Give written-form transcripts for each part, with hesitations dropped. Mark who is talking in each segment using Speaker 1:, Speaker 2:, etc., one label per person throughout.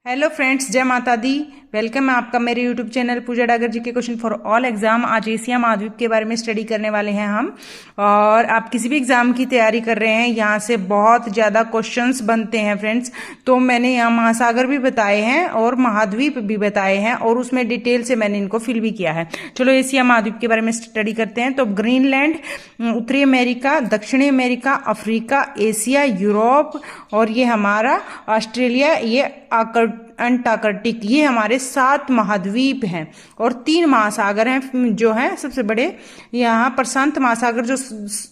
Speaker 1: Hello friends, जय माता दी। Welcome है आपका मेरे यूट्यूब चैनल पूजा डागर जी के क्वेश्चन फॉर ऑल एग्जाम। आज एशिया महाद्वीप के बारे में स्टडी करने वाले हैं हम। और आप किसी भी एग्जाम की तैयारी कर रहे हैं, यहाँ से बहुत ज़्यादा क्वेश्चंस बनते हैं फ्रेंड्स। तो मैंने यहाँ महासागर भी बताए हैं और महाद्वीप भी बताए हैं और उसमें डिटेल से मैंने इनको फिल भी किया है। चलो एशिया महाद्वीप के बारे में स्टडी करते हैं। तो ग्रीनलैंड, उत्तरी अमेरिका, दक्षिणी अमेरिका, अफ्रीका, एशिया, यूरोप और ये हमारा ऑस्ट्रेलिया, ये अंटार्कटिक, ये हमारे 7 महाद्वीप हैं और 3 महासागर हैं जो हैं सबसे बड़े। यहाँ प्रशांत महासागर जो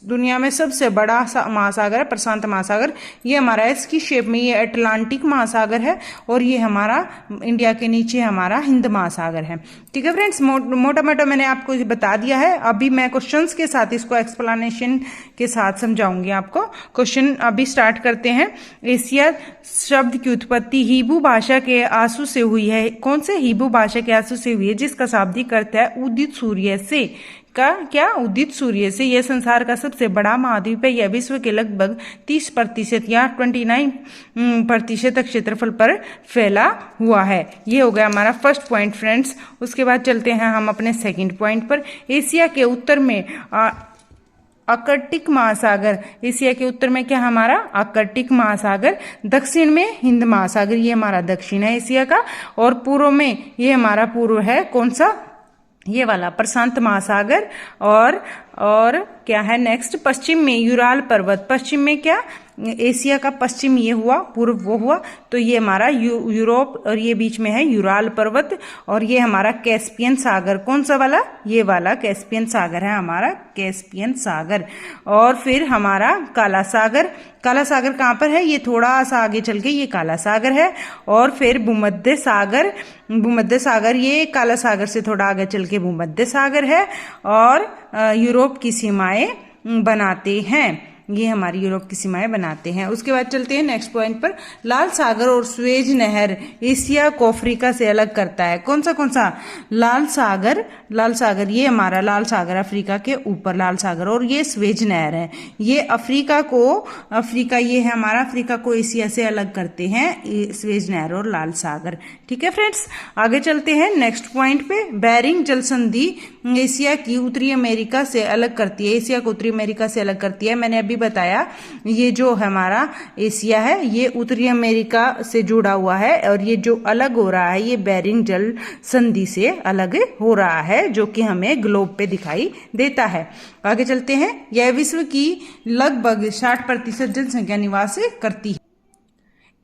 Speaker 1: दुनिया में सबसे बड़ा महासागर है, प्रशांत महासागर, ये हमारा है इसकी शेप में, ये अटलांटिक महासागर है और ये हमारा इंडिया के नीचे हमारा हिंद महासागर है। ठीक है फ्रेंड्स, मोटा मोटा मैंने आपको बता दिया है। अभी मैं क्वेश्चंस के साथ इसको एक्सप्लेनेशन के साथ समझाऊंगी आपको। क्वेश्चन अभी स्टार्ट करते हैं। एशिया शब्द की उत्पत्ति हिब्रू भाषा के आंसू से हुई है। कौन से? हिब्रू भाषा के आंसू से हुई है, जिसका शाब्दिक अर्थ है उदित सूर्य से। का क्या? उदित सूर्य से। यह संसार का सबसे बड़ा महाद्वीप है। यह विश्व के लगभग 30% या 29% क्षेत्रफल पर फैला हुआ है। ये हो गया हमारा फर्स्ट पॉइंट फ्रेंड्स। उसके बाद चलते हैं हम अपने सेकंड पॉइंट पर। एशिया के उत्तर में आर्कटिक महासागर, एशिया के उत्तर में क्या हमारा आर्कटिक महासागर, दक्षिण में हिंद महासागर, ये हमारा दक्षिण है एशिया का, और पूर्व में ये हमारा पूर्व है कौन सा? ये वाला प्रशांत महासागर। और क्या है नेक्स्ट? पश्चिम में यूराल पर्वत। पश्चिम में क्या? एशिया का पश्चिम ये हुआ, पूर्व वो हुआ, तो ये हमारा यूरोप, और ये बीच में है यूराल पर्वत, और ये हमारा कैस्पियन सागर। कौन सा वाला? ये वाला कैस्पियन सागर है हमारा, कैस्पियन सागर। और फिर हमारा काला सागर। काला सागर कहाँ पर है? ये थोड़ा सा आगे चल के ये काला सागर है। और फिर भूमध्य सागर, भूमध्य सागर ये काला सागर से थोड़ा आगे चल के भूमध्य सागर है और यूरोप की सीमाएं बनाते हैं। ये हमारी यूरोप की सीमाएं बनाते हैं। उसके बाद चलते हैं नेक्स्ट पॉइंट पर। लाल सागर और स्वेज नहर एशिया को अफ्रीका से अलग करता है। कौन सा? लाल सागर, लाल सागर ये हमारा लाल सागर अफ्रीका के ऊपर लाल सागर, और ये स्वेज नहर है, ये अफ्रीका ये है हमारा, अफ्रीका को एशिया से अलग करते हैं स्वेज नहर और लाल सागर। ठीक है फ्रेंड्स, आगे चलते हैं नेक्स्ट पॉइंट पे। बेरिंग जल संधि एशिया की उत्तरी अमेरिका से अलग करती है। एशिया को उत्तरी अमेरिका से अलग करती है। मैंने अभी बताया ये जो हमारा एशिया है ये उत्तरी अमेरिका से जुड़ा हुआ है, और ये जो अलग हो रहा है ये बेरिंग जल संधि से अलग हो रहा है, जो कि हमें ग्लोब पे दिखाई देता है। आगे चलते हैं। यह विश्व की लगभग 60% जनसंख्या निवास करती है।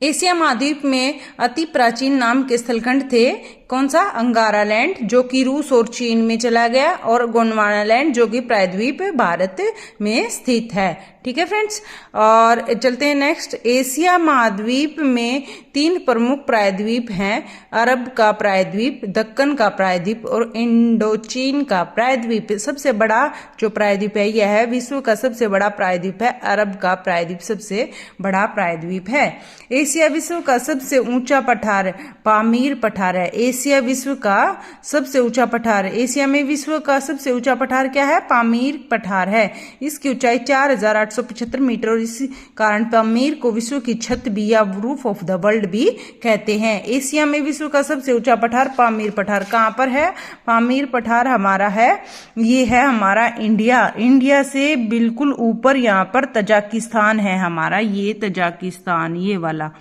Speaker 1: एशिया महाद्वीप में अति प्राचीन नाम के स्थलखंड थे। कौन सा? अंगारा लैंड, जो कि रूस और चीन में चला गया, और गोंडवाना लैंड जो कि प्रायद्वीप भारत में स्थित है। ठीक है फ्रेंड्स, और चलते हैं नेक्स्ट। एशिया महाद्वीप में 3 प्रमुख प्रायद्वीप हैं। अरब का प्रायद्वीप, दक्कन का प्रायद्वीप और इंडोचीन का प्रायद्वीप। सबसे बड़ा जो प्रायद्वीप है यह है, विश्व का सबसे बड़ा प्रायद्वीप है अरब का प्रायद्वीप, सबसे बड़ा प्रायद्वीप है। एशिया विश्व का सबसे ऊंचा पठार पामीर पठार है। एशिया विश्व का सबसे ऊंचा पठार, एशिया में विश्व का सबसे ऊंचा पठार क्या है? पामीर पठार है। इसकी ऊंचाई 4875 मीटर, और इस कारण पामीर को विश्व की छत भी या रूफ ऑफ द वर्ल्ड भी कहते हैं। एशिया में विश्व का सबसे ऊंचा पठार पामीर पठार कहाँ पर है? पामीर पठार हमारा है, ये है हमारा इंडिया। इंडिया से बिल्कुल ऊपर यहाँ पर तजाकिस्तान है हमारा, ये तजाकिस्तान, ये वाला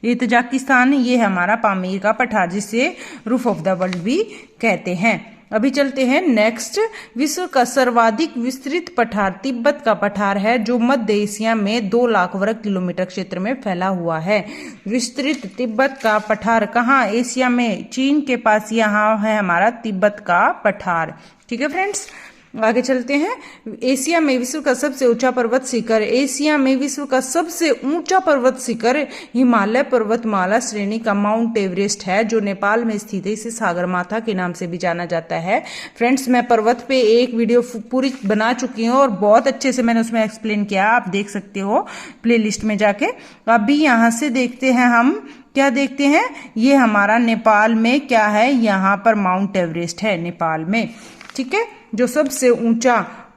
Speaker 1: ये तजाकिस्तान, ये हमारा पामीर का पठार, जिसे रूफ ऑफ द वर्ल्ड भी कहते हैं। अभी चलते हैं नेक्स्ट। विश्व का सर्वाधिक विस्तृत पठार तिब्बत का पठार है, जो मध्य एशिया में 2 लाख वर्ग किलोमीटर क्षेत्र में फैला हुआ है। विस्तृत तिब्बत का पठार कहाँ? एशिया में, चीन के पास यहाँ है हमारा तिब्बत का पठार। ठीक है फ्रेंड्स, आगे चलते हैं। एशिया में विश्व का सबसे ऊंचा पर्वत शिखर, एशिया में विश्व का सबसे ऊंचा पर्वत शिखर हिमालय पर्वतमाला श्रेणी का माउंट एवरेस्ट है, जो नेपाल में स्थित है। इसे सागरमाथा के नाम से भी जाना जाता है। फ्रेंड्स, मैं पर्वत पे एक वीडियो पूरी बना चुकी हूँ और बहुत अच्छे से मैंने उसमें एक्सप्लेन किया, आप देख सकते हो प्लेलिस्ट में जाके। अभी यहाँ से देखते हैं हम क्या देखते हैं, ये हमारा नेपाल में क्या है, यहाँ पर माउंट एवरेस्ट है नेपाल में। ठीक है, जो सबसे ऊंचा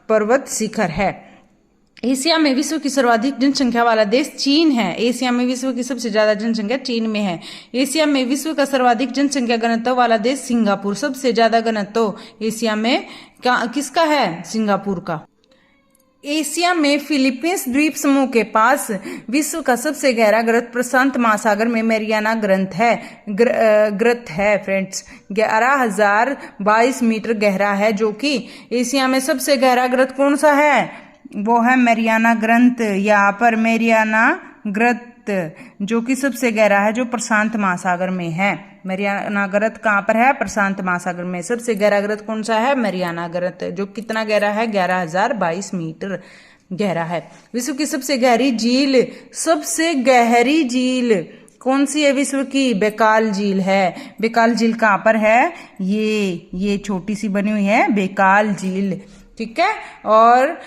Speaker 1: पर्वत शिखर है। एशिया में विश्व की सर्वाधिक जनसंख्या वाला देश चीन है। एशिया में विश्व की सबसे ज्यादा जनसंख्या चीन में है। एशिया में विश्व का सर्वाधिक जनसंख्या घनत्व वाला देश सिंगापुर। सबसे ज्यादा घनत्व एशिया में किसका है? सिंगापुर का। एशिया में फिलीपींस द्वीप समूह के पास विश्व का सबसे गहरा ग्रत प्रशांत महासागर में मैरियाना ग्रत है फ्रेंड्स। 11,022 मीटर गहरा है, जो कि एशिया में सबसे गहरा ग्रत कौन सा है? वो है मैरियाना ग्रंथ। यहाँ पर मैरियाना ग्रत जो कि सबसे गहरा है, जो प्रशांत महासागर में है। मैरियाना ग्रत कहाँ पर है? प्रशांत महासागर में। सबसे गहरा ग्रत कौन सा है? मैरियाना ग्रत, जो कितना गहरा है? 11,022 मीटर गहरा है। विश्व की सबसे गहरी झील, सबसे गहरी झील कौन सी है विश्व की? बेकाल झील है। बेकाल झील कहाँ पर है? ये छोटी सी बनी हुई है बेकाल झील, ठीक है, और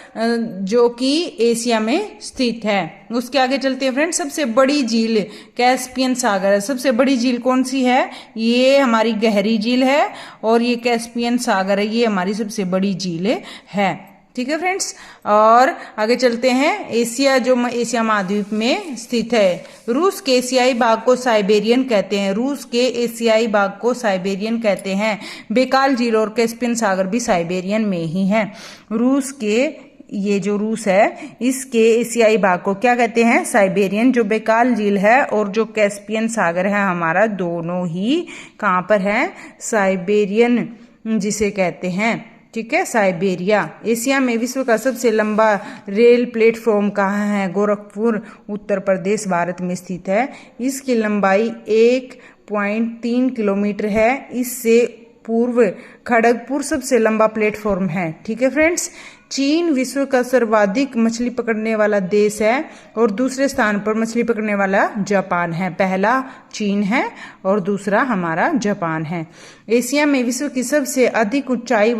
Speaker 1: जो कि एशिया में स्थित है। उसके आगे चलते हैं फ्रेंड्स। सबसे बड़ी झील कैस्पियन सागर है। सबसे बड़ी झील कौन सी है? ये हमारी गहरी झील है, और ये कैस्पियन सागर है, ये हमारी सबसे बड़ी झील है। ठीक है फ्रेंड्स, और आगे चलते हैं। एशिया जो एशिया महाद्वीप में स्थित है। रूस के एशियाई भाग को साइबेरियन कहते हैं। रूस के एशियाई भाग को साइबेरियन कहते हैं। बेकाल झील और कैस्पियन सागर भी साइबेरियन में ही है। रूस के ये जो रूस है, इसके एशियाई भाग को क्या कहते हैं? साइबेरियन। जो बेकाल झील है और जो कैस्पियन सागर है हमारा, दोनों ही कहाँ पर है? साइबेरियन जिसे कहते हैं, ठीक है, साइबेरिया। एशिया में विश्व का सबसे लंबा रेल प्लेटफॉर्म कहाँ है? गोरखपुर, उत्तर प्रदेश, भारत में स्थित है। इसकी लंबाई 1.3 किलोमीटर है। इससे पूर्व खड़गपुर सबसे लंबा प्लेटफॉर्म है। ठीक है फ्रेंड्स। चीन विश्व का सर्वाधिक मछली पकड़ने वाला देश है, और दूसरे स्थान पर मछली पकड़ने वाला जापान है। पहला चीन है और दूसरा हमारा जापान है। एशिया में विश्व की सबसे अधिक ऊंचाई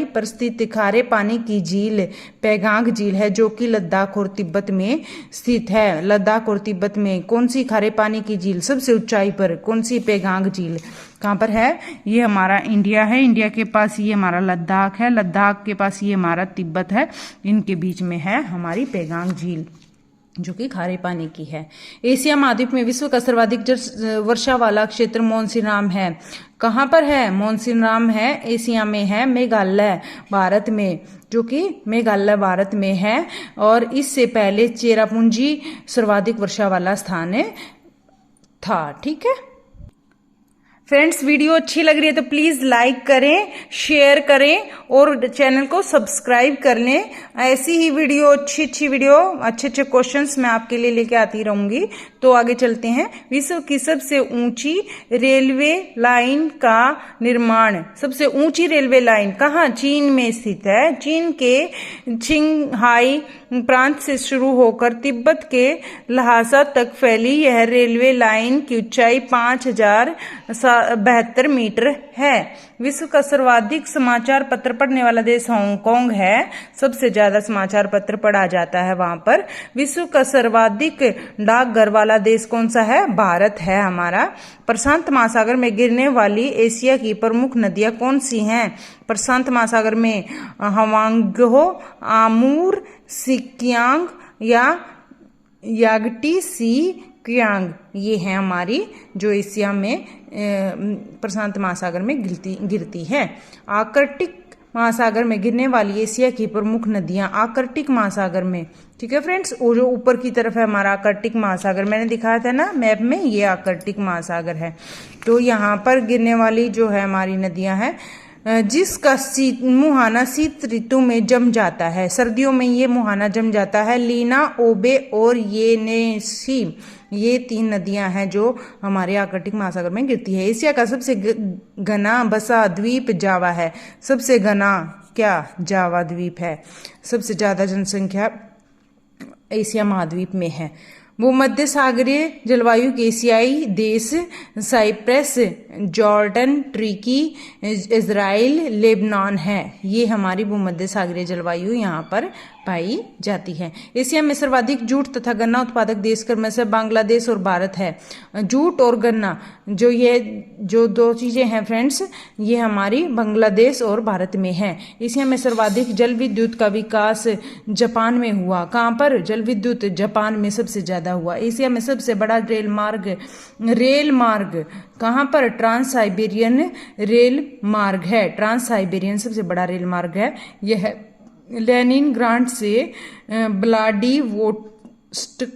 Speaker 1: पर स्थित खारे पानी की झील पैगांग झील है, जो कि लद्दाख और तिब्बत में स्थित है। लद्दाख और तिब्बत में कौन सी खारे पानी की झील सबसे ऊंचाई पर? कौन सी? पैगांग झील। कहाँ पर है? ये हमारा इंडिया है। इंडिया के पास ये हमारा लद्दाख है। लद्दाख के पास ये हमारा तिब्बत है। इनके बीच में है हमारी पैगांग झील, जो कि खारे पानी की है। एशिया महाद्वीप में विश्व का सर्वाधिक वर्षा वाला क्षेत्र मॉनसूनराम है। कहाँ पर है? मॉनसूनराम है, एशिया में है, मेघालय भारत में, जो कि मेघालय भारत में है। और इससे पहले चेरापूंजी सर्वाधिक वर्षा वाला स्थान था। ठीक है फ्रेंड्स, वीडियो अच्छी लग रही है तो प्लीज लाइक करें, शेयर करें और चैनल को सब्सक्राइब कर लें। ऐसी ही वीडियो, अच्छी वीडियो, अच्छे क्वेश्चंस मैं आपके लिए लेके आती रहूंगी। तो आगे चलते हैं। विश्व की सबसे ऊंची रेलवे लाइन का निर्माण। सबसे ऊंची रेलवे लाइन कहाँ? चीन में स्थित है। चीन के छिंगहाई प्रांत से शुरू होकर तिब्बत के ल्हासा तक फैली यह रेलवे लाइन की ऊंचाई 5,072 मीटर है। विश्व का सर्वाधिक समाचार पत्र पढ़ने वाला देश हांगकांग है। सबसे ज्यादा समाचार पत्र पढ़ा जाता है वहां पर। विश्व का सर्वाधिक डाकघर वाला देश कौन सा है? भारत है हमारा। प्रशांत महासागर में गिरने वाली एशिया की प्रमुख नदियां कौन सी हैं? प्रशांत महासागर में हवांगहो, आमूर, सिक्यांग या यागटी सी क्यांग, ये है हमारी जो एशिया में प्रशांत महासागर में गिरती है। आर्कटिक महासागर में गिरने वाली एशिया की प्रमुख नदियां आर्कटिक महासागर में। ठीक है फ्रेंड्स, वो जो ऊपर की तरफ है हमारा आर्कटिक महासागर, मैंने दिखाया था ना मैप में, ये आर्कटिक महासागर है। तो यहाँ पर गिरने वाली जो है हमारी नदियां हैं, जिसका मुहाना शीत ऋतु में जम जाता है। सर्दियों में ये मुहाना जम जाता है। लीना, ओबे और येनेसी, ये 3 नदियां हैं जो हमारे आर्कटिक महासागर में गिरती है। एशिया का सबसे घना बसा द्वीप जावा है। सबसे घना क्या? जावा द्वीप है। सबसे ज्यादा जनसंख्या एशिया महाद्वीप में है। भूमध्य सागरीय जलवायु के एशियाई देश साइप्रस, जॉर्डन, तुर्की, इजराइल, लेबनान है। ये हमारी भूमध्य सागरीय जलवायु यहाँ पर पाई जाती है। एशिया में सर्वाधिक जूट तथा गन्ना उत्पादक देश क्रम से बांग्लादेश और भारत है। जूट और गन्ना जो दो चीजें हैं फ्रेंड्स, ये हमारी बांग्लादेश और भारत में है। एशिया में सर्वाधिक जल विद्युत का विकास जापान में हुआ। कहाँ पर? जल विद्युत जापान में सबसे ज्यादा हुआ। एशिया में सबसे बड़ा रेल मार्ग कहाँ पर? ट्रांस साइबेरियन रेल मार्ग है। ट्रांस साइबेरियन सबसे बड़ा रेल मार्ग है। यह लेनिनग्राड से व्लादिवोस्टोक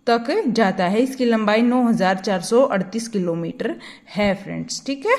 Speaker 1: तक जाता है। इसकी लंबाई 9438 किलोमीटर है फ्रेंड्स। ठीक है,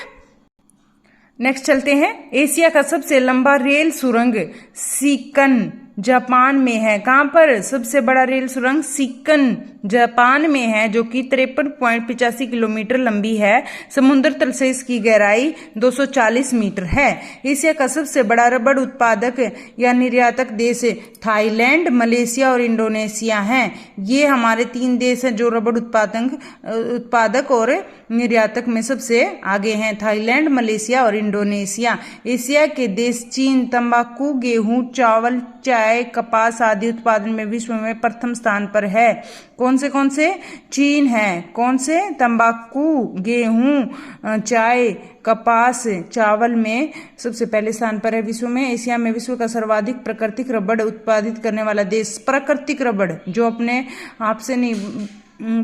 Speaker 1: नेक्स्ट चलते हैं। एशिया का सबसे लंबा रेल सुरंग सिकन जापान में है। कहाँ पर? सबसे बड़ा रेल सुरंग सिकन जापान में है, जो कि 53.85 किलोमीटर लंबी है। समुद्र तल से इसकी गहराई 240 मीटर है। एशिया का सबसे बड़ा रबड़ उत्पादक या निर्यातक देश थाईलैंड, मलेशिया और इंडोनेशिया हैं। ये हमारे 3 देश हैं जो रबड़ उत्पादक और निर्यातक में सबसे आगे हैं, थाईलैंड, मलेशिया और इंडोनेशिया। एशिया के देश चीन तंबाकू, गेहूं, चावल, चाय, कपास आदि उत्पादन में विश्व में प्रथम स्थान पर है। कौन से? चीन है। कौन से? तंबाकू, गेहूं, चाय, कपास, चावल में सबसे पहले स्थान पर है विश्व में। एशिया में विश्व का सर्वाधिक प्राकृतिक रबड़ उत्पादित करने वाला देश। प्राकृतिक रबड़ जो अपने आप से नहीं,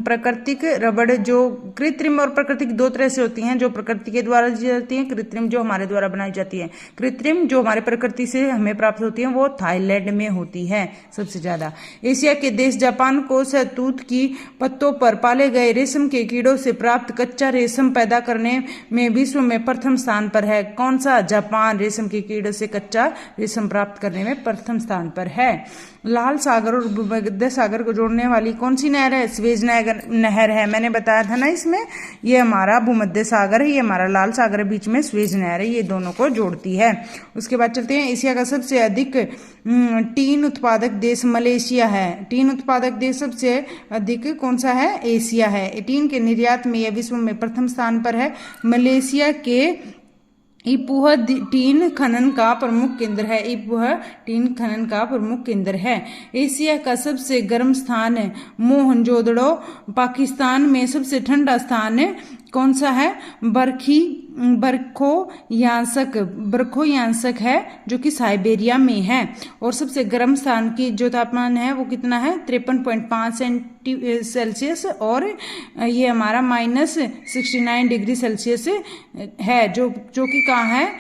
Speaker 1: प्राकृतिक रबड़ जो कृत्रिम और प्राकृतिक 2 तरह से होती हैं। जो प्रकृति के द्वारा दी जाती है, कृत्रिम जो हमारे द्वारा बनाई जाती है। कृत्रिम जो हमारे प्रकृति से हमें प्राप्त होती है वो थाईलैंड में होती है सबसे ज्यादा। एशिया के देश जापान को शहतूत की पत्तों पर पाले गए रेशम के कीड़ों से प्राप्त कच्चा रेशम पैदा करने में विश्व में प्रथम स्थान पर है। कौन सा? जापान रेशम के कीड़ों से कच्चा रेशम प्राप्त करने में प्रथम स्थान पर है। लाल सागर और भूमध्य सागर को जोड़ने वाली कौन सी नहर है? स्वेज नहर है। मैंने बताया था ना इसमें, ये हमारा भूमध्य सागर है, ये हमारा लाल सागर है, बीच में स्वेज नहर है, ये दोनों को जोड़ती है। उसके बाद चलते हैं। एशिया का सबसे अधिक टीन उत्पादक देश मलेशिया है। टीन उत्पादक देश सबसे अधिक कौन सा है? एशिया है। टीन के निर्यात में यह विश्व में प्रथम स्थान पर है। मलेशिया के इपुह टीन खनन का प्रमुख केंद्र है। इपुह टीन खनन का प्रमुख केंद्र है। एशिया का सबसे गर्म स्थान है मोहनजोदड़ो। पाकिस्तान में सबसे ठंडा स्थान कौन सा है? बरखोयांसक है, जो कि साइबेरिया में है। और सबसे गर्म स्थान की जो तापमान है वो कितना है? 53.5 सेल्सियस, और ये हमारा -69 डिग्री सेल्सियस है, जो कि कहाँ है?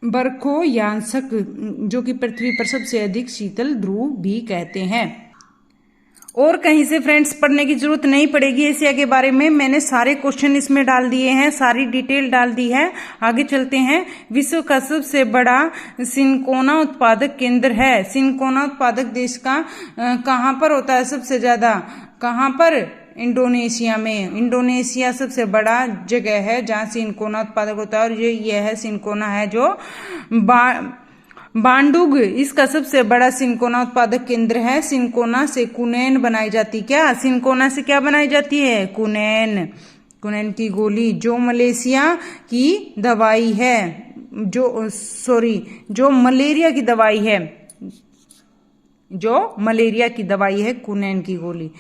Speaker 1: बरखोयांसक, जो कि पृथ्वी पर सबसे अधिक शीतल ध्रुव भी कहते हैं। और कहीं से फ्रेंड्स पढ़ने की जरूरत नहीं पड़ेगी एशिया के बारे में। मैंने सारे क्वेश्चन इसमें डाल दिए हैं, सारी डिटेल डाल दी है। आगे चलते हैं। विश्व का सबसे बड़ा सिनकोना उत्पादक केंद्र है। सिनकोना उत्पादक देश का कहाँ पर होता है सबसे ज्यादा? कहाँ पर? इंडोनेशिया में। इंडोनेशिया सबसे बड़ा जगह है जहाँ सिनकोना उत्पादक होता है, और ये है सिनकोना है जो बांडुग इसका सबसे बड़ा सिनकोना उत्पादक केंद्र है। सिनकोना से कुनैन बनाई जाती। क्या? सिनकोना से क्या बनाई जाती है? कुनैन की गोली, जो मलेशिया की दवाई है, जो मलेरिया की दवाई है, कुनैन की गोली।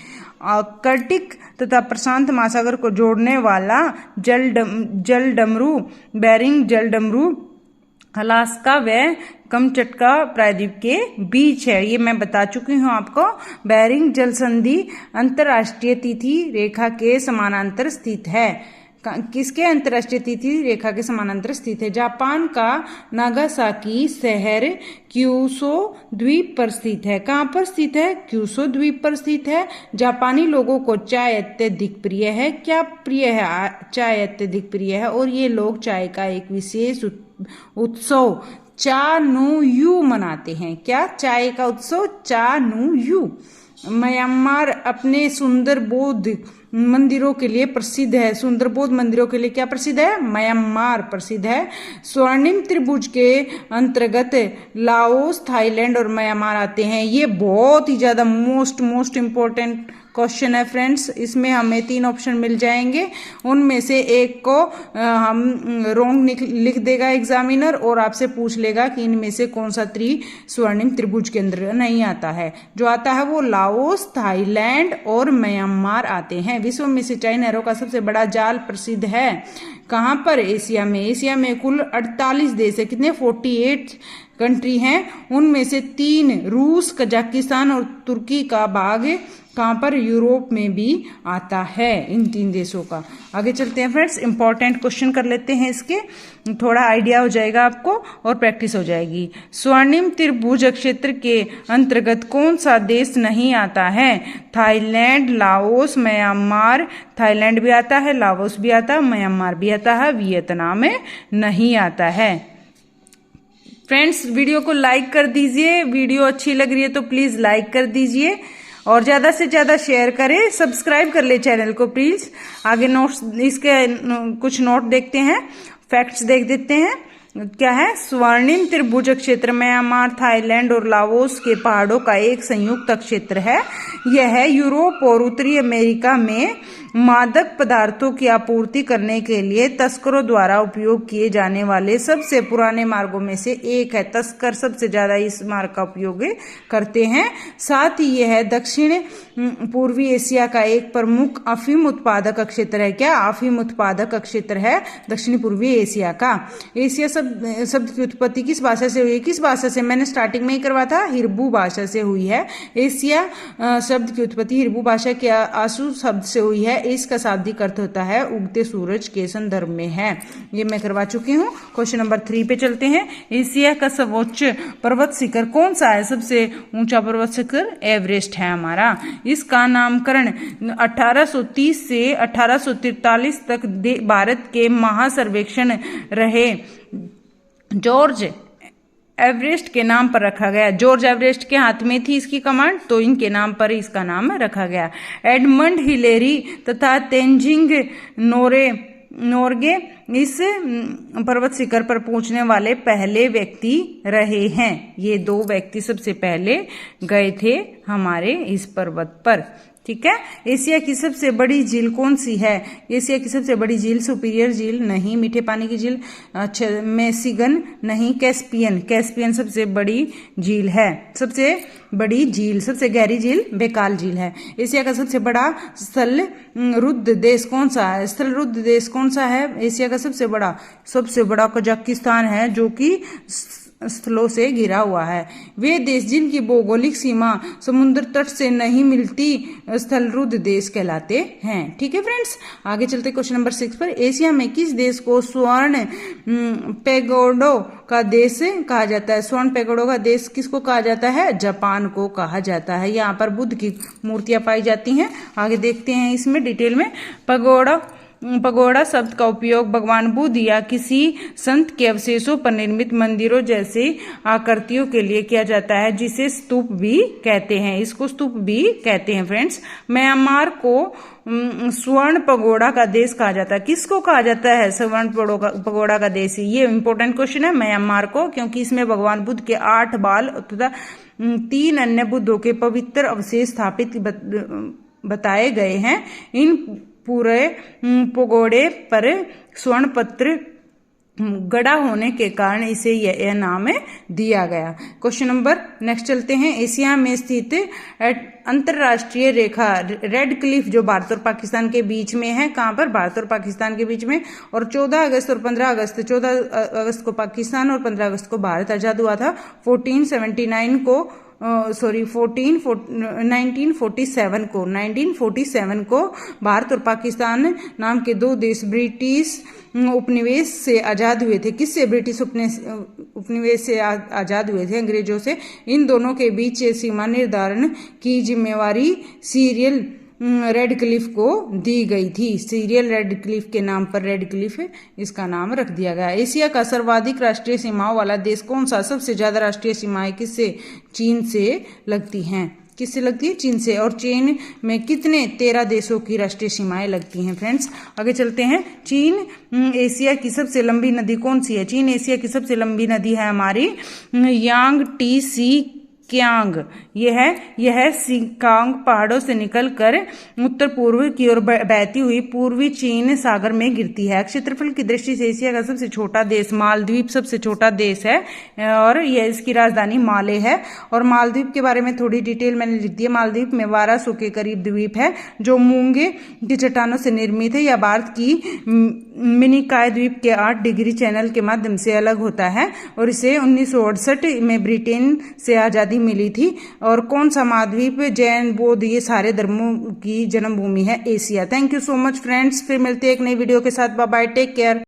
Speaker 1: आर्कटिक तथा प्रशांत महासागर को जोड़ने वाला जल डमरू बेरिंग जल डमरू अलास्का व कमचटका प्रायद्वीप के बीच है। ये मैं बता चुकी हूँ आपको। बेरिंग जल संधि अंतरराष्ट्रीय तिथि रेखा के समानांतर स्थित है। किसके? अंतरराष्ट्रीय तिथि रेखा के समानांतर स्थित है। जापान का नागासाकी शहर क्यूशो द्वीप पर स्थित है। कहाँ पर स्थित है? क्यूशो द्वीप पर स्थित है। जापानी लोगों को चाय अत्यधिक प्रिय है। क्या प्रिय है? चाय अत्यधिक प्रिय है, और ये लोग चाय का एक विशेष उत्सव चा नु यू मनाते हैं। क्या? चाय का उत्सव चा नु यू। म्यांमार अपने सुंदर बौद्ध मंदिरों के लिए प्रसिद्ध है। सुंदर बौद्ध मंदिरों के लिए क्या प्रसिद्ध है? म्यांमार प्रसिद्ध है। स्वर्णिम त्रिभुज के अंतर्गत लाओस, थाईलैंड और म्यांमार आते हैं। ये बहुत ही ज्यादा मोस्ट इम्पोर्टेंट क्वेश्चन है फ्रेंड्स, इसमें हमें 3 ऑप्शन मिल जाएंगे, उनमें से एक को हम रॉन्ग लिख देगा एग्जामिनर और आपसे पूछ लेगा कि इनमें से कौन सा स्वर्णिम त्रिभुज के अंदर नहीं आता है। जो आता है वो लाओस, थाईलैंड और म्यांमार आते हैं। विश्व में सिंचाई नहरों का सबसे बड़ा जाल प्रसिद्ध है कहां पर? एशिया में। एशिया में कुल 48 देश है, कितने? 48 कंट्री हैं, उनमें से 3 रूस, कजाकिस्तान और तुर्की का भाग कहां पर? यूरोप में भी आता है इन 3 देशों का। आगे चलते हैं फ्रेंड्स, इंपॉर्टेंट क्वेश्चन कर लेते हैं इसके, थोड़ा आइडिया हो जाएगा आपको और प्रैक्टिस हो जाएगी। स्वर्णिम त्रिभुज क्षेत्र के अंतर्गत कौन सा देश नहीं आता है? Thailand, Laos, Myanmar. थाईलैंड भी आता है, लाओस भी आता है, म्यांमार भी आता है, वियतनाम में नहीं आता है। फ्रेंड्स वीडियो को लाइक कर दीजिए, वीडियो अच्छी लग रही है तो प्लीज लाइक कर दीजिए और ज्यादा से ज्यादा शेयर करें, सब्सक्राइब कर ले चैनल को प्लीज। आगे नोट्स, इसके कुछ नोट देखते हैं, फैक्ट्स देख देते हैं। क्या है? स्वर्णिम त्रिभुज क्षेत्र म्यांमार, थाईलैंड और लाओस के पहाड़ों का एक संयुक्त क्षेत्र है। यह यूरोप और उत्तरी अमेरिका में मादक पदार्थों की आपूर्ति करने के लिए तस्करों द्वारा उपयोग किए जाने वाले सबसे पुराने मार्गों में से एक है। तस्कर सबसे ज्यादा इस मार्ग का उपयोग करते हैं। साथ ही यह दक्षिण पूर्वी एशिया का एक प्रमुख अफीम उत्पादक क्षेत्र है। क्या? अफीम उत्पादक क्षेत्र है दक्षिण पूर्वी एशिया का। एशिया शब्द की उत्पत्ति किस भाषा से हुई है? किस भाषा से? मैंने स्टार्टिंग में ही करवा था, हिब्रू भाषा से हुई है। एशिया शब्द की उत्पत्ति हिब्रू भाषा के आसू शब्द से हुई है। इसका शाब्दिक अर्थ होता है उगते सूरज के संदर्भ में है। ये मैं करवा चुकी हूँ। क्वेश्चन नंबर 3 पे चलते हैं। एशिया का सर्वोच्च पर्वत शिखर कौन सा है? सबसे ऊंचा पर्वत शिखर एवरेस्ट है हमारा। इसका नामकरण 1830 से 1843 तक भारत के महासर्वेक्षण रहे जॉर्ज एवरेस्ट के नाम पर रखा गया। जॉर्ज एवरेस्ट के हाथ में थी इसकी कमांड, तो इनके नाम पर इसका नाम रखा गया। एडमंड हिलेरी तथा तेंजिंग नोर्गे इस पर्वत शिखर पर पहुंचने वाले पहले व्यक्ति रहे हैं। ये 2 व्यक्ति सबसे पहले गए थे हमारे इस पर्वत पर। ठीक है। एशिया की सबसे बड़ी झील कौन सी है? एशिया की सबसे बड़ी झील सुपीरियर झील नहीं, मीठे पानी की झील मेसिगन नहीं, कैस्पियन सबसे बड़ी झील है। सबसे बड़ी झील, सबसे गहरी झील बेकाल झील है। एशिया का सबसे बड़ा स्थल रुद्ध देश कौन सा है? स्थल रुद्ध देश कौन सा है? एशिया का सबसे बड़ा कजाकिस्तान है, जो कि स्थलों से घिरा हुआ है। वे देश जिनकी भौगोलिक सीमा समुद्र तट से नहीं मिलती स्थल रुद्ध देश कहलाते हैं। ठीक है फ्रेंड्स, आगे चलते क्वेश्चन नंबर 6 पर। एशिया में किस देश को स्वर्ण पैगोडो का देश कहा जाता है? स्वर्ण पैगोडो का देश किसको कहा जाता है? जापान को कहा जाता है। यहाँ पर बुद्ध की मूर्तियां पाई जाती हैं। आगे देखते हैं इसमें डिटेल में। पगोड़ा शब्द का उपयोग भगवान बुद्ध या किसी संत के अवशेषों पर निर्मित मंदिरों जैसे आकृतियों के लिए किया जाता है, जिसे स्तूप भी कहते हैं। इसको स्तूप भी कहते हैं फ्रेंड्स। म्यांमार को स्वर्ण पगोड़ा का देश कहा जाता है। किसको कहा जाता है स्वर्ण पगोड़ा का देश? ये इंपॉर्टेंट क्वेश्चन है। म्यांमार को, क्योंकि इसमें भगवान बुद्ध के 8 बाल तथा 3 अन्य बुद्धों के पवित्र अवशेष स्थापित बताए गए हैं। इन पूरे पगोड़े पर स्वर्ण पत्र गड़ा होने के कारण इसे यह नाम दिया गया। क्वेश्चन नंबर नेक्स्ट चलते हैं। एशिया में स्थित अंतरराष्ट्रीय रेखा रेड क्लिफ जो भारत और पाकिस्तान के बीच में है। कहां पर? भारत और पाकिस्तान के बीच में। और 14 अगस्त और 15 अगस्त, 14 अगस्त को पाकिस्तान और 15 अगस्त को भारत आजाद हुआ था। 1947 को भारत और पाकिस्तान नाम के 2 देश ब्रिटिश उपनिवेश से आजाद हुए थे। किससे? ब्रिटिश उपनिवेश से आजाद हुए थे, अंग्रेजों से। इन दोनों के बीच सीमा निर्धारण की जिम्मेवारी सीरियल रेड क्लिफ को दी गई थी। सीरियल रेड क्लिफ के नाम पर रेड क्लिफ इसका नाम रख दिया गया। एशिया का सर्वाधिक राष्ट्रीय सीमाओं वाला देश कौन सा? सबसे ज्यादा राष्ट्रीय सीमाएं किससे? चीन से लगती हैं। किससे लगती है? चीन से। और चीन में कितने? 13 देशों की राष्ट्रीय सीमाएं लगती हैं फ्रेंड्स। आगे चलते हैं। चीन एशिया की सबसे लंबी नदी कौन सी है? चीन एशिया की सबसे लंबी नदी है हमारी यांगटीसी क्यांग, यह सिकांग पहाड़ों से निकलकर उत्तर पूर्व की ओर बहती हुई पूर्वी चीन सागर में गिरती है। क्षेत्रफल की दृष्टि से एशिया का सबसे छोटा देश मालदीव सबसे छोटा देश है और यह इसकी राजधानी माले है। और मालदीव के बारे में थोड़ी डिटेल मैंने लिख दी है। मालदीव में 1200 के करीब द्वीप है जो मूंगे की चट्टानों से निर्मित है। यह भारत की मिनिकॉय द्वीप के 8 डिग्री चैनल के माध्यम से अलग होता है और इसे 1968 में ब्रिटेन से आजादी मिली थी। और कौन सा महाद्वीप जैन बौद्ध ये सारे धर्मों की जन्मभूमि है Asia. Thank you so much friends, फिर मिलते हैं एक नई वीडियो के साथ। Bye bye, take care.